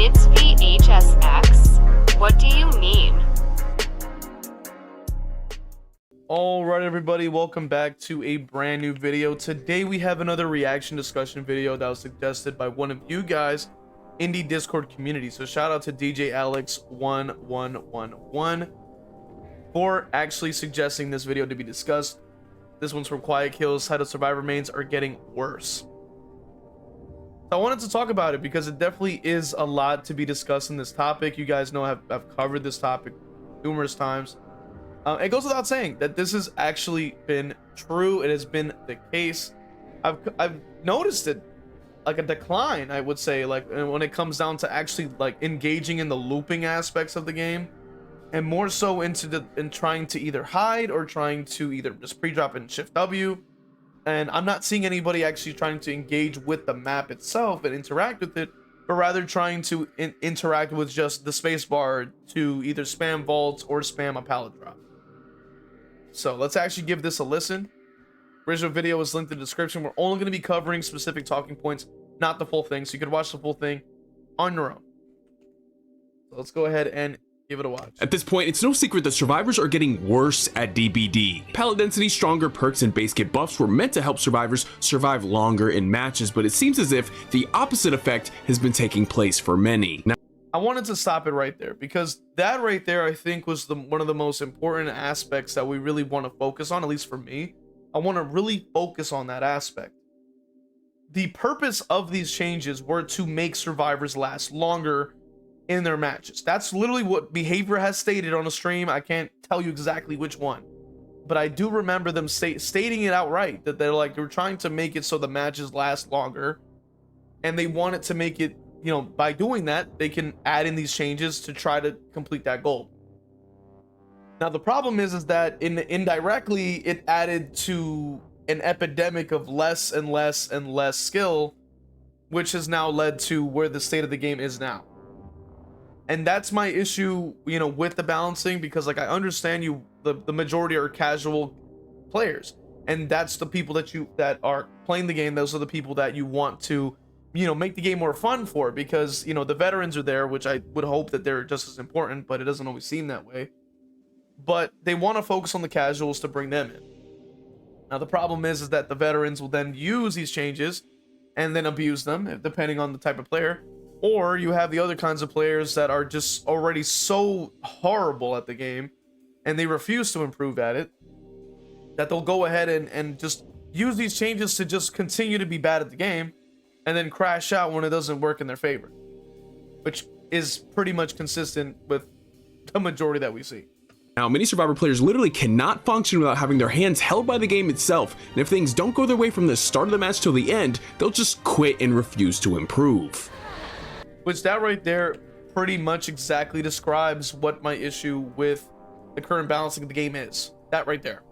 It's v.h.s.x. What do you mean? All right, everybody, welcome back to a brand new video. Today we have another reaction discussion video that was suggested by one of you guys in the Discord community. So shout out to DJ Alex 1111 for actually suggesting this video to be discussed. This one's from Quiet Kills. How the survivor mains are getting worse. So I wanted to talk about it because it definitely is a lot to be discussed in this topic. You guys know I've covered this topic numerous times. It goes without saying that this has actually been true. It has been the case. I've noticed it, like a decline, I would say, like when it comes down to actually like engaging in the looping aspects of the game, and more so in trying to either hide or trying to either just pre-drop and shift W. And I'm not seeing anybody actually trying to engage with the map itself and interact with it, but rather trying to interact with just the spacebar to either spam vaults or spam a pallet drop. So let's actually give this a listen. Original video is linked in the description. We're only going to be covering specific talking points, not the full thing, so you could watch the full thing on your own. So let's go ahead and give it a watch. At this point, it's no secret that survivors are getting worse at DBD. Pallet density, stronger perks, and base kit buffs were meant to help survivors survive longer in matches, but it seems as if the opposite effect has been taking place for many. Now, I wanted to stop it right there because that right there, I think, was one of the most important aspects that we really want to focus on, at least for me. I want to really focus on that aspect. The purpose of these changes were to make survivors last longer in their matches. That's literally what Behavior has stated on a stream. I can't tell you exactly which one, but I do remember them stating it outright, that they're trying to make it so the matches last longer, and they wanted to make it, you know, by doing that they can add in these changes to try to complete that goal. Now the problem is that indirectly it added to an epidemic of less and less and less skill, which has now led to where the state of the game is now. And that's my issue, you know, with the balancing, because like I understand the majority are casual players, and that's the people that are playing the game. Those are the people that you want to, you know, make the game more fun for, because, you know, the veterans are there, which I would hope that they're just as important, but it doesn't always seem that way. But they want to focus on the casuals to bring them in. Now the problem is that the veterans will then use these changes and then abuse them, depending on the type of player. Or you have the other kinds of players that are just already so horrible at the game and they refuse to improve at it, that they'll go ahead and just use these changes to just continue to be bad at the game and then crash out when it doesn't work in their favor, which is pretty much consistent with the majority that we see. Now, many survivor players literally cannot function without having their hands held by the game itself, and if things don't go their way from the start of the match till the end, they'll just quit and refuse to improve. Which that right there pretty much exactly describes what my issue with the current balancing of the game is. That right there.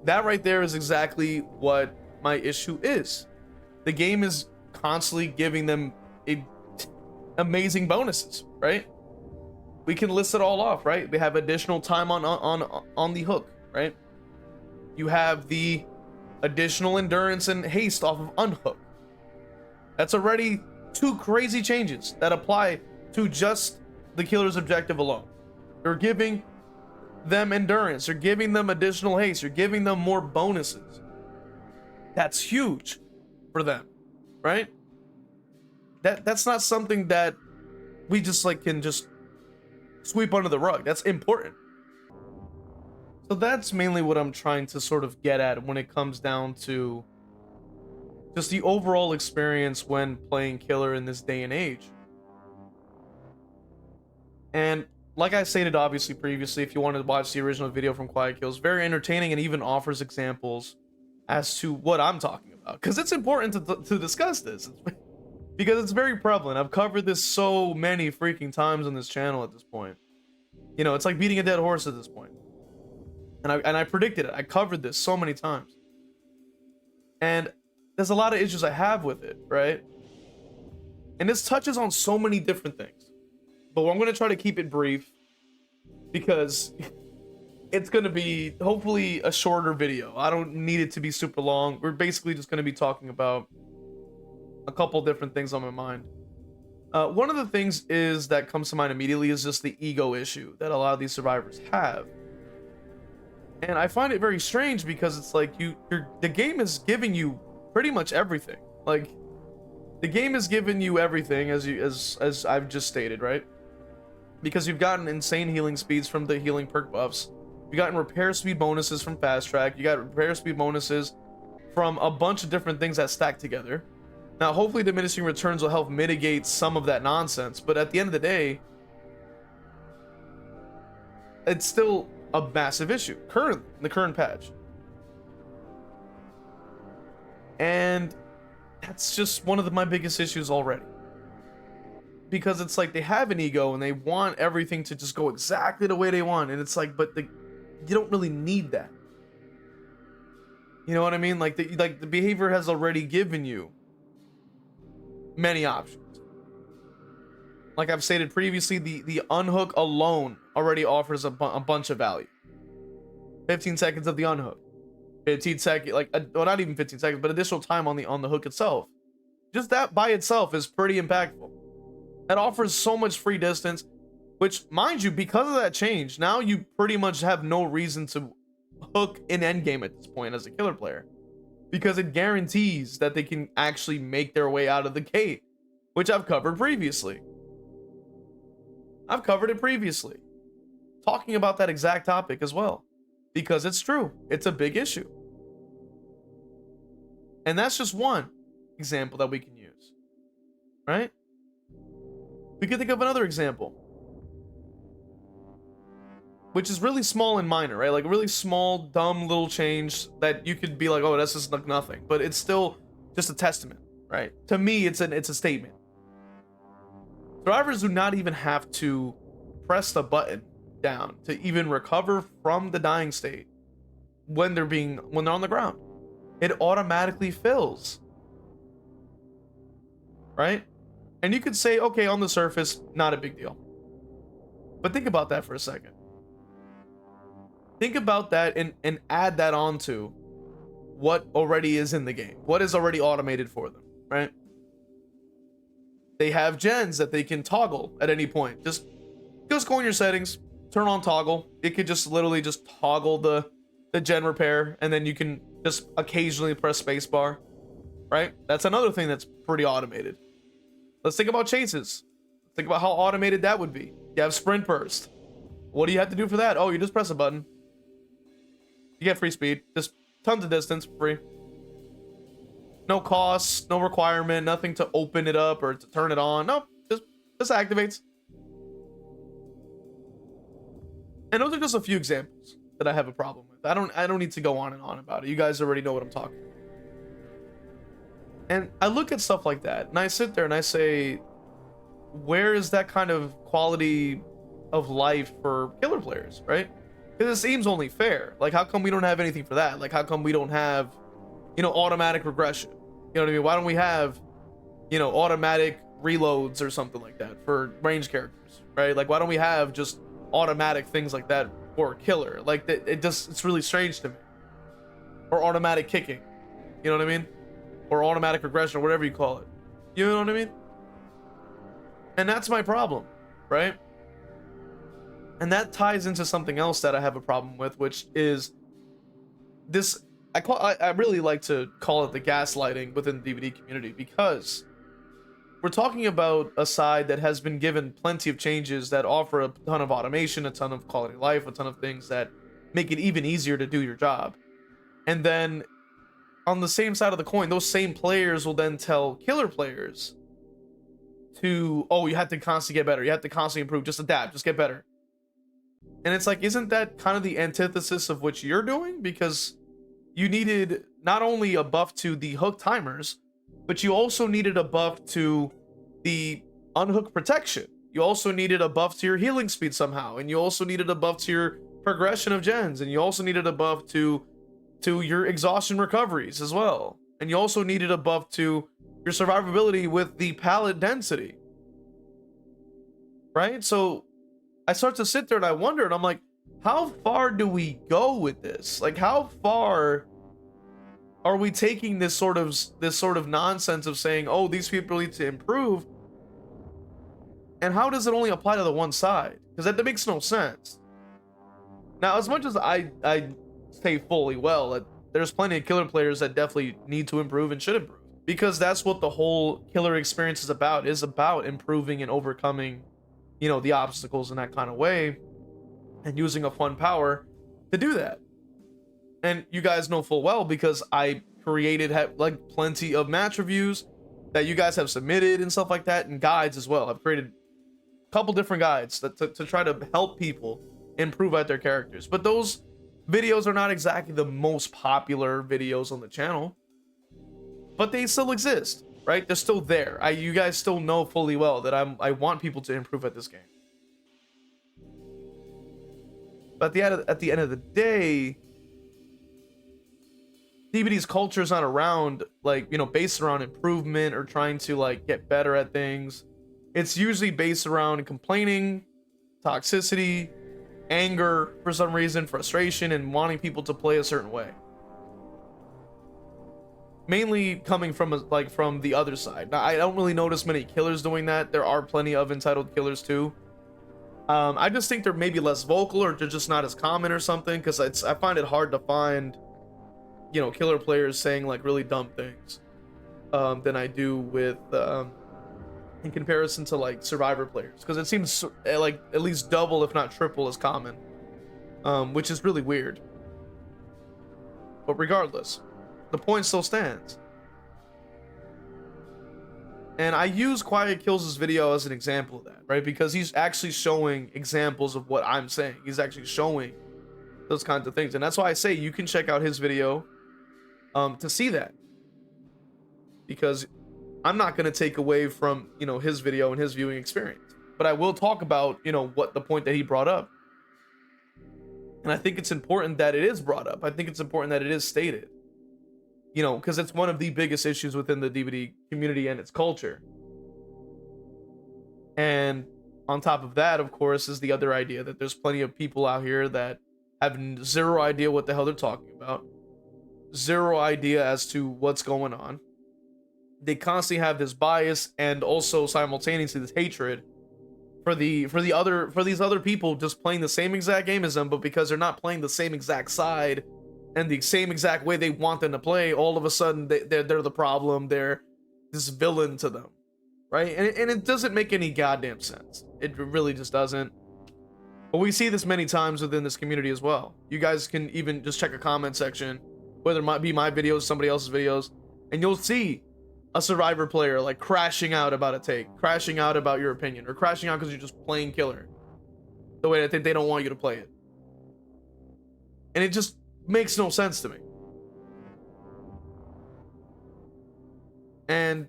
That right there is exactly what my issue is. The game is constantly giving them amazing bonuses, right? We can list it all off, right? They have additional time on the hook, right? You have the additional endurance and haste off of unhook. That's already two crazy changes that apply to just the killer's objective alone. You're giving them endurance, you're giving them additional haste, you're giving them more bonuses. That's huge for them, right? That's not something that we just like can just sweep under the rug. That's important. So that's mainly what I'm trying to sort of get at when it comes down to just the overall experience when playing killer in this day and age. And like I stated obviously previously, if you wanted to watch the original video from Quiet Kills, very entertaining and even offers examples as to what I'm talking about, because it's important to discuss this because it's very prevalent. I've covered this so many freaking times on this channel at this point. You know, it's like beating a dead horse at this point. And I predicted it. I covered this so many times. And there's a lot of issues I have with it, right? And this touches on so many different things, but I'm going to try to keep it brief because it's going to be hopefully a shorter video. I don't need it to be super long. We're basically just going to be talking about a couple different things on my mind. One of the things is that comes to mind immediately is just the ego issue that a lot of these survivors have. And I find it very strange because it's like the game is giving you pretty much everything. Like the game is giving you everything as I've just stated, right? Because you've gotten insane healing speeds from the healing perk buffs. You've gotten repair speed bonuses from fast track. You got repair speed bonuses from a bunch of different things that stack together. Now, hopefully diminishing returns will help mitigate some of that nonsense, but at the end of the day, it's still a massive issue currently in the current patch. And that's just one of my biggest issues already. Because it's like they have an ego and they want everything to just go exactly the way they want, and it's like, but you don't really need that. You know what I mean? Like the behavior has already given you many options. Like I've stated previously, the unhook alone already offers a bunch of value. 15 seconds of the unhook, 15 seconds, well, not even 15 seconds, but additional time on the hook itself. Just that by itself is pretty impactful. That offers so much free distance, which, mind you, because of that change, now you pretty much have no reason to hook in endgame at this point as a killer player, because it guarantees that they can actually make their way out of the gate, which I've covered previously. I've covered it previously, talking about that exact topic as well, because it's true. It's a big issue. And that's just one example that we can use, right? We could think of another example, which is really small and minor, right? Like a really small, dumb little change that you could be like, oh, that's just like nothing, but it's still just a testament, right? To me, it's a statement. Survivors do not even have to press the button down to even recover from the dying state when they're on the ground. It automatically fills, right? And you could say, okay, on the surface, not a big deal. But think about that for a second. Think about that and add that onto what already is in the game. What is already automated for them, right? They have gens that they can toggle at any point. Just go in your settings, turn on toggle. It could just literally just toggle the gen repair, and then you can just occasionally press spacebar, right? That's another thing that's pretty automated. Let's think about chases. Think about how automated that would be. You have sprint burst. What do you have to do for that? Oh, you just press a button. You get free speed. Just tons of distance for free. No costs, no requirement, nothing to open it up or to turn it on. No, just activates. And those are just a few examples that I have a problem with. I don't need to go on and on about it. You guys already know what I'm talking about. And I look at stuff like that and I sit there and I say, where is that kind of quality of life for killer players, right? Because it seems only fair. Like, how come we don't have anything for that? Like, how come we don't have, automatic regression? You know what I mean? Why don't we have, automatic reloads or something like that for range characters, right? Like, why don't we have just automatic things like that for a killer? Like, it's really strange to me. Or automatic kicking, you know what I mean? Or automatic regression, or whatever you call it. You know what I mean? And that's my problem, right? And that ties into something else that I have a problem with, which is this. I really like to call it the gaslighting within the DBD community, because we're talking about a side that has been given plenty of changes that offer a ton of automation, a ton of quality of life, a ton of things that make it even easier to do your job. And then on the same side of the coin, those same players will then tell killer players to, oh, you have to constantly get better. You have to constantly improve. Just adapt. Just get better. And it's like, isn't that kind of the antithesis of what you're doing? Because you needed not only a buff to the hook timers, but you also needed a buff to the unhook protection. You also needed a buff to your healing speed somehow. And you also needed a buff to your progression of gens. And you also needed a buff to your exhaustion recoveries as well. And you also needed a buff to your survivability with the pallet density, right? So I start to sit there and I wonder, and I'm like, how far do we go with this? Like, how far are we taking this sort of nonsense of saying, oh, these people need to improve, And how does it only apply to the one side? Because that makes no sense. Now, as much as I say fully well that there's plenty of killer players that definitely need to improve and should improve, because that's what the whole killer experience is about improving and overcoming, you know, the obstacles in that kind of way, and using a fun power to do that. And you guys know full well, because I created like plenty of match reviews that you guys have submitted and stuff like that, and guides as well. I've created a couple different guides to try to help people improve at their characters. But those videos are not exactly the most popular videos on the channel, but they still exist, right? They're still there. You guys still know fully well that I want people to improve at this game. But at the end of the day, DBD's culture is not around, like, you know, based around improvement or trying to like get better at things. It's usually based around complaining, toxicity, anger for some reason, frustration, and wanting people to play a certain way. Mainly coming from from the other side. Now, I don't really notice many killers doing that. There are plenty of entitled killers too. I just think they're maybe less vocal, or they're just not as common or something, because I find it hard to find, you know, killer players saying like really dumb things than I do with in comparison to like survivor players, because it seems like at least double if not triple as common, which is really weird. But regardless, the point still stands. And I use Quiet Kills' video as an example of that, right? Because he's actually showing examples of what I'm saying. He's actually showing those kinds of things. And that's why I say you can check out his video to see that. Because I'm not going to take away from, you know, his video and his viewing experience. But I will talk about, you know, what the point that he brought up. And I think it's important that it is brought up. I think it's important that it is stated. You know, because it's one of the biggest issues within the DBD community and its culture. And on top of that, of course, is the other idea that there's plenty of people out here that have zero idea what the hell they're talking about. Zero idea as to what's going on. They constantly have this bias and also simultaneously this hatred for these other people just playing the same exact game as them, but because they're not playing the same exact side and the same exact way they want them to play, all of a sudden they're the problem. They're this villain to them, right? And it doesn't make any goddamn sense. It really just doesn't. But we see this many times within this community as well. You guys can even just check a comment section, whether it might be my videos, somebody else's videos, and you'll see a survivor player like crashing out about a take, crashing out about your opinion, or crashing out because you're just playing killer the way that they don't want you to play it. And it just makes no sense to me. And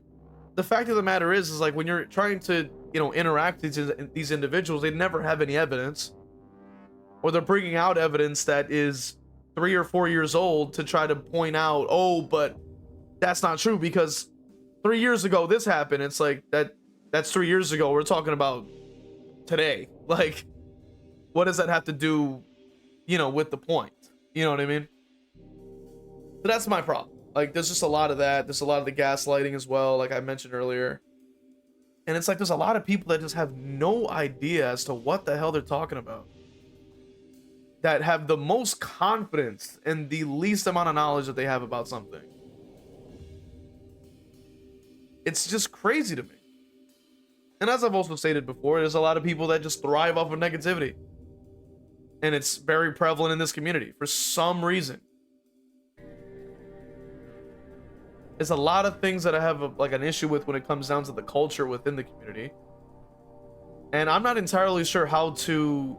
the fact of the matter is like when you're trying to, you know, interact with these individuals, they never have any evidence, or they're bringing out evidence that is 3 or 4 years old to try to point out, oh, but that's not true because 3 years ago this happened. It's like that's 3 years ago. We're talking about today. Like, what does that have to do, you know, with the point? You know what I mean? So that's my problem. Like, there's just a lot of that. There's a lot of the gaslighting as well, like I mentioned earlier. And it's like there's a lot of people that just have no idea as to what the hell they're talking about, that have the most confidence and the least amount of knowledge that they have about something. It's just crazy to me. And as I've also stated before, there's a lot of people that just thrive off of negativity. And it's very prevalent in this community for some reason. There's a lot of things that I have like an issue with when it comes down to the culture within the community. And I'm not entirely sure how to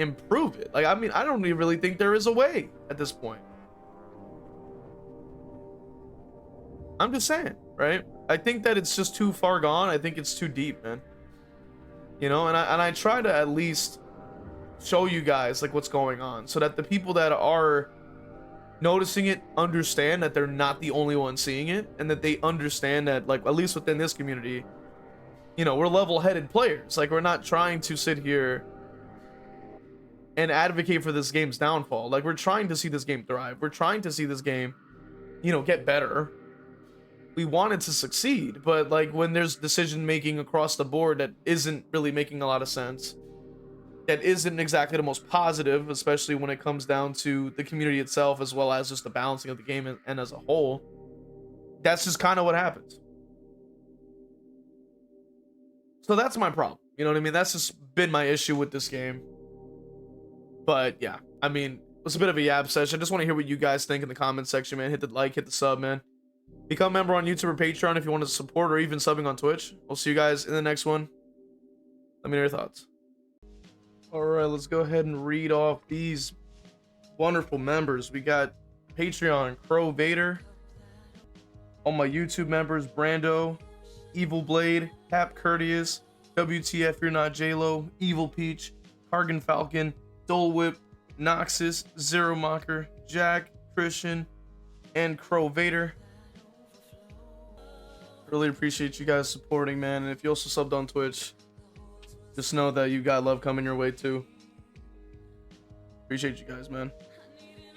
improve it. Like, I mean, I don't even really think there is a way at this point. I'm just saying, right? I think that it's just too far gone. I think it's too deep, man. You know, and I try to at least show you guys like what's going on, so that the people that are noticing it understand that they're not the only one seeing it, and that they understand that, like, at least within this community, you know, we're level-headed players. Like, we're not trying to sit here and advocate for this game's downfall. Like, we're trying to see this game thrive. We're trying to see this game, you know, get better. we wanted to succeed, but like when there's decision making across the board that isn't really making a lot of sense, that isn't exactly the most positive, especially when it comes down to the community itself as well as just the balancing of the game and as a whole, that's just kind of what happens. So that's my problem. You know what I mean? That's just been my issue with this game. But yeah, I mean, it was a bit of a yab session. I just want to hear what you guys think in the comment section, man. Hit the like, hit the sub, man. Become a member on YouTube or Patreon if you want to support, or even subbing on Twitch. I'll see you guys in the next one. Let me know your thoughts. All right, let's go ahead and read off these wonderful members. We got Patreon, Crow Vader. All my YouTube members, Brando, Evil Blade, Cap Courteous, WTF You're Not J-Lo, Evil Peach, Hargan Falcon, Dole Whip, Noxus, Zero Mocker, Jack, Christian, and Crow Vader. Really appreciate you guys supporting, man. And if you also subbed on Twitch, just know that you got love coming your way too. Appreciate you guys, man.